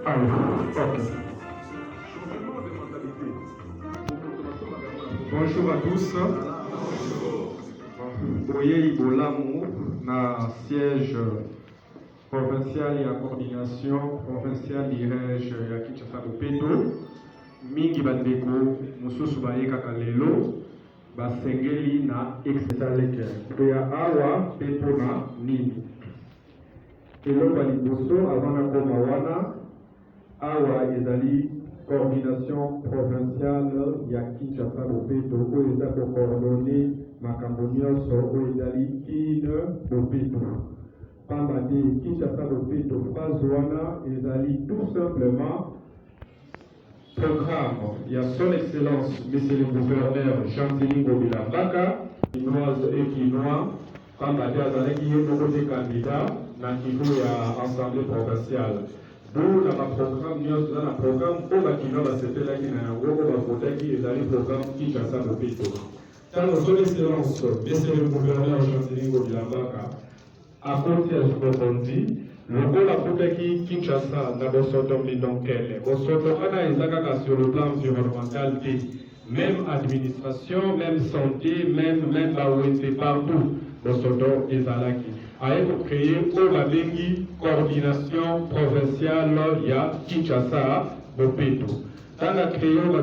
Allez, ok. Bonjour à tous. Boye Ibolamu, na siège provincial et à coordination provinciale d'Irège ya Kinshasa Bopeto. Mingi bandeko mususu bayeka lelo basengeli na exaleke. Toya awa pepo na nini. Eloko liboso avant na koma wana awa ezali coordination provinciale ya Kinshasa Bopeto oyo eza kocoordonne makambo nyonso oyo ezali kine Bopeto. Pamba te Kinshasa Bopeto phase wana ezali tout simplement programme. Il y a son excellence, monsieur le gouverneur Jean-Denis Bilambaka, quinoise et quinois, comme la dernière qui est côté candidat dans le niveau de l'Assemblée provinciale. D'où dans le programme, nous avons un programme où la quinoa va se faire qui n'a voté qui est dans le programme Kinshasa Bopeto. Dans son excellence, monsieur le gouverneur Jean-Denis Bilambaka, à côté de ce qu'on dit, le rôle à Fotaki Kinshasa n'a pas sorti d'enquête. Au sortir sur le plan environnemental, même administration, même santé, même partout, au sortir des Alaki. A été créé pour la coordination provinciale il y a Kinshasa Bopeto. Dans la création la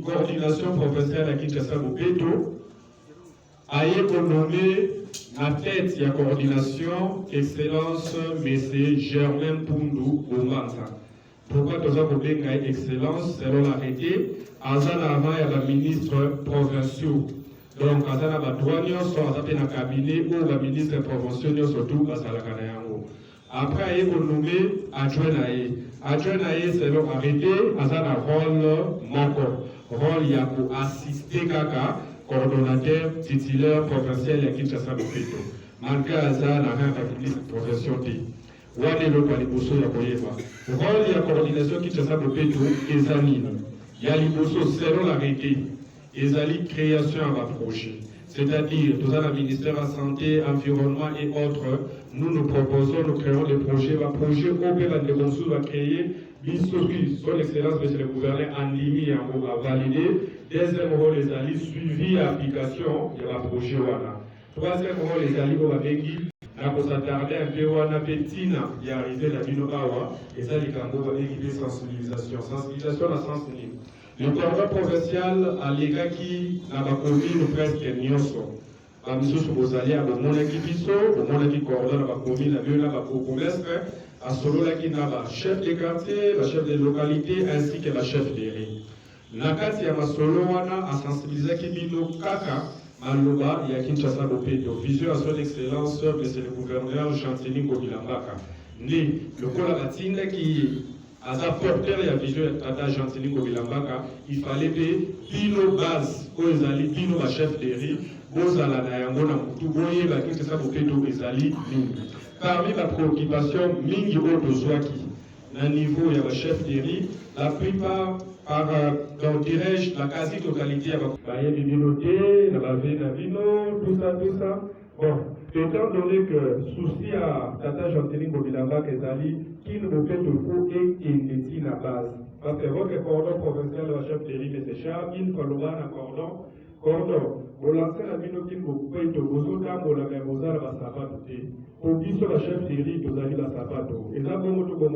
coordination provinciale à Kinshasa Bopeto a été nommé la tête de la coordination, excellence, M. Germain Poundou Oumanza. Pourquoi nous avons dit excellence, selon l'arrêté, Azana avant la ministre provinciaux. Donc, Azana Badouanion, soit dans le cabinet ou la ministre provinciaux, surtout à Salakanayango. Après, il est nommé adjoint Aye. Adjoint Aye, selon l'arrêté, Azana rôle Moko. Rôle Yako assisté Kaka. Coordonnateur titulaire provincial à Kinshasa Bopeto. Malgré Azar, la ministre profession T. Wane le Paliboso ya Koyeba. Rôle la coordination Kinshasa Bopeto, Ezali. Yaliboso, selon l'arrêté, Ezali création à projet. C'est-à-dire, nous avons le ministère de la Santé, Environnement et autres, nous proposons, nous créons des projets. Le projet OPER de Gonsu va créer, son excellence, monsieur le gouverneur, en limite à valider. Deuxième rôle, les alliés suivi application de la projet WANA. Troisième rôle, les alliés au Babengi, pour s'attarder un peu WANA Petina, il y a arrivé la Binoawa, et ça, les Kango va équiper sensibilisation. Sensibilisation à sens unique. Le corps provincial a les gars qui n'a pas commune presque nyonso. Monsieur Soubozali a mon équipe iso, mon équipe coordonne la commune, la ville, la bourgmestre, à solo la qui n'a pas chef de quartier, la chef de localité, ainsi que la chef de riz. Nakati ya masolo wana a sensibiliser kibino kaka maloba ya Kinshasa Bopeto. Vision à son excellence, monsieur le gouverneur Jean-Denis Bilambaka. Né le cola batinda qui a sa porteur ya vision ya tata Jean-Denis Bilambaka, il fallait que bino base aux ali bino ba chef de riz, bozala na yango na mutu boye ba Kinshasa Bopeto ezali mingi. Parmi la préoccupation mingi oto zwaki na niveau ya ba chef de riz, la plupart par, donc dirais-je, la quasi-totalité à la communauté, la vino, tout ça. Bon, étant donné que souci à Tata Jean-Denis Bilambaka Ezali, qui ne peut être faux et qui la base. Parce que votre cordon provincial de la chef de l'île de Séchard, il faut le un cordon. Vous lancez la vino qui vous peut être aux autres, vous la même aux arbres à sapato. Pour dire sur la chef de l'île, vous allez la sapato. Et ça, bon, tout bon.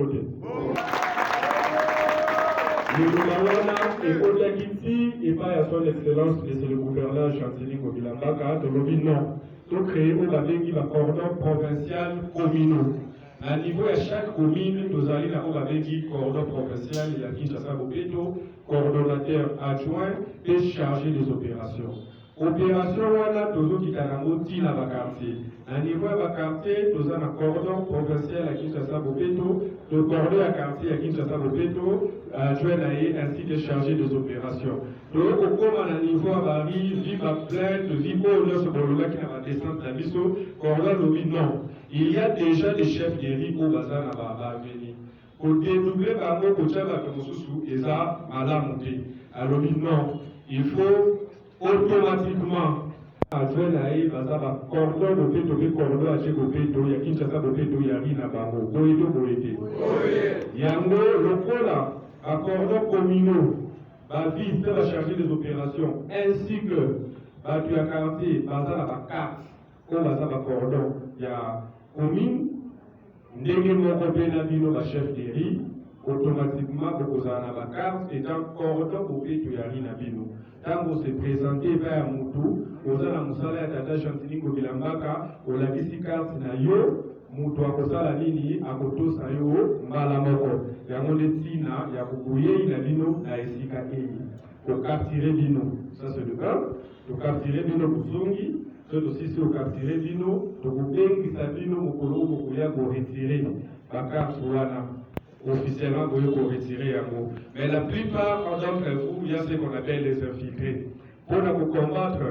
Le gouvernement est au Takiti et pas à son excellence, monsieur le gouverneur Jean-Denis Bilambaka, de l'Obi non. Nous créons un cordon provincial communal. À niveau de chaque commune, nous allons avoir un cordon provincial, il y a Kinshasa Bopeto, coordonnateur adjoint et chargé des opérations. Opération wana tozo kitarango tina quartier. À niveau de quartier, nous avons un cordon provincial à Kinshasa Bopeto, le cordon à quartier à Kinshasa Bopeto, adjoint ainsi que chargé des opérations. Donc, comme à niveau à Paris, vive à plainte, vive au nord, sur le lac qui n'a pas descente à Bisso, cordon non. Il y a déjà des chefs guéris au bazar à venir. Pour dédoubler par rapport au chef à Tomosusu, ils ont mal à monter. Alors, non, il faut automatiquement adjoint naïe baza ba cordon bopeto pe cordon ache bopeto ya Kinshasa bopeto ya rina bango boyeto boyete yango lokola a cordon communaux ba vise va charger des opérations ainsi que ba tu ya quartier baza na ba carte ko baza ba cordon ya commune ndenge moko pe na bino ba chef de riz automatiquement bokozala na ba carte étant cordon bopeto ya rina bino tango se présenter vers mutu ozala musala ya tata Chantining Bilambaka olakisi carte na yo mutu akosala nini akotosa yo mbala moko yango nde ntina ya koboyei na bino na esika eyi kokartire bino ça c'est le cas tokartire bino bozongi so tosisi okartire bino tokobengisa bino mokolo bokoya koretire bakarte wana officiellement pour retirer yango. Mais la plupart d'entre vous, il y a ce qu'on appelle les infiltrés. Pour nous combattre,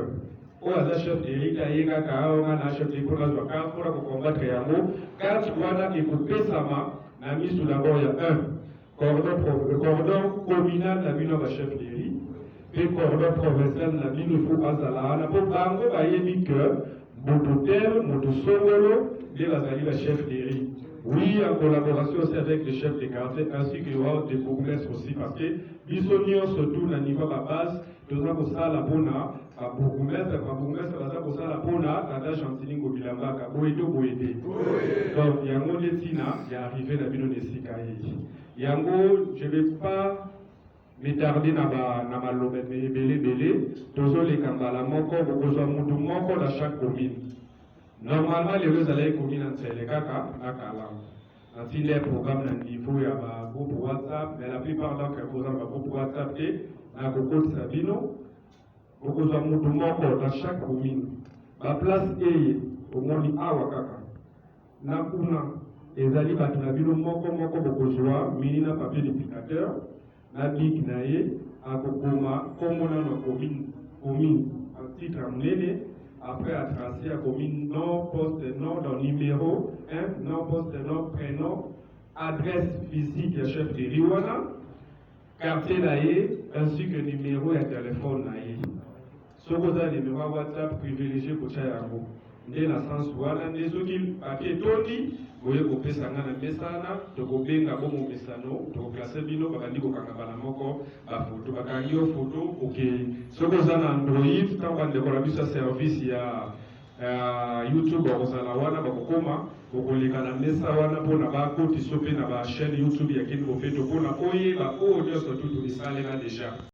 au hasard chef d'Éric, Aïga, Kaoma, chef de pour nous combattre yango, car voilà et coupé sama, n'a mis sous la bord il y a un cordon communal, la bino va chef d'Éric, et cordon provincial, la bino faut azala, la pour bango, bayebi que, mototel, motosongolo, de la zali la chef d'Éric. Oui, en collaboration aussi avec les chefs de quartier ainsi que des bourgmestres aussi, parce que bisogno surtout na niveau de base, nous avons ça la bona, à bourgmestre, nous avons ça la bona, tata Chantining Bilambaka, boedo boede. Donc, yango letina, il est arrivé dans le Sikaï. Yango, je ne vais pas m'étarder dans ma lobette, mais belé, tous les kambala, moko, bokozo mutu, moko dans chaque commune. Normalement, les deux allaient communes en Sélékaka, à Kalam. Ainsi, les programmes dans le niveau, il y a un groupe WhatsApp, mais la plupart d'entre eux, il y a un groupe WhatsApp et un groupe Sabino. Beaucoup de monde dans chaque commune. La place est au monde Awakaka. Nakuna, les alliés Batunabino, Moko, beaucoup de minina papier d'éducateur, Nabik Naye, à Kokoma, comme on a nos communes, en titre à Mnene. Après, à tracer la commune, nom, poste, nom, dans numéro, nom, poste, nom, prénom, adresse physique du chef de Riwana, quartier naïe, ainsi que numéro et téléphone naïe. Ce que vous avez numéro WhatsApp privilégié pour Chayango. Dès la sens où on a des papiers toni, vous voyez qu'on peut s'en aller mesana, donc on peut ngabo mon mesano, donc placer bino, bakandi ko kangabana moko, ba photo, bakangi yo photo, ok. Ce que vous avez Android, tant qu'on décolle ce service il y a YouTube, on wana bakokoma, kokoleka na mesa wana pona ba koti sope na ba chaîne YouTube ya kini ko fait to pona oye ba o nyoso tout to lisale na déjà.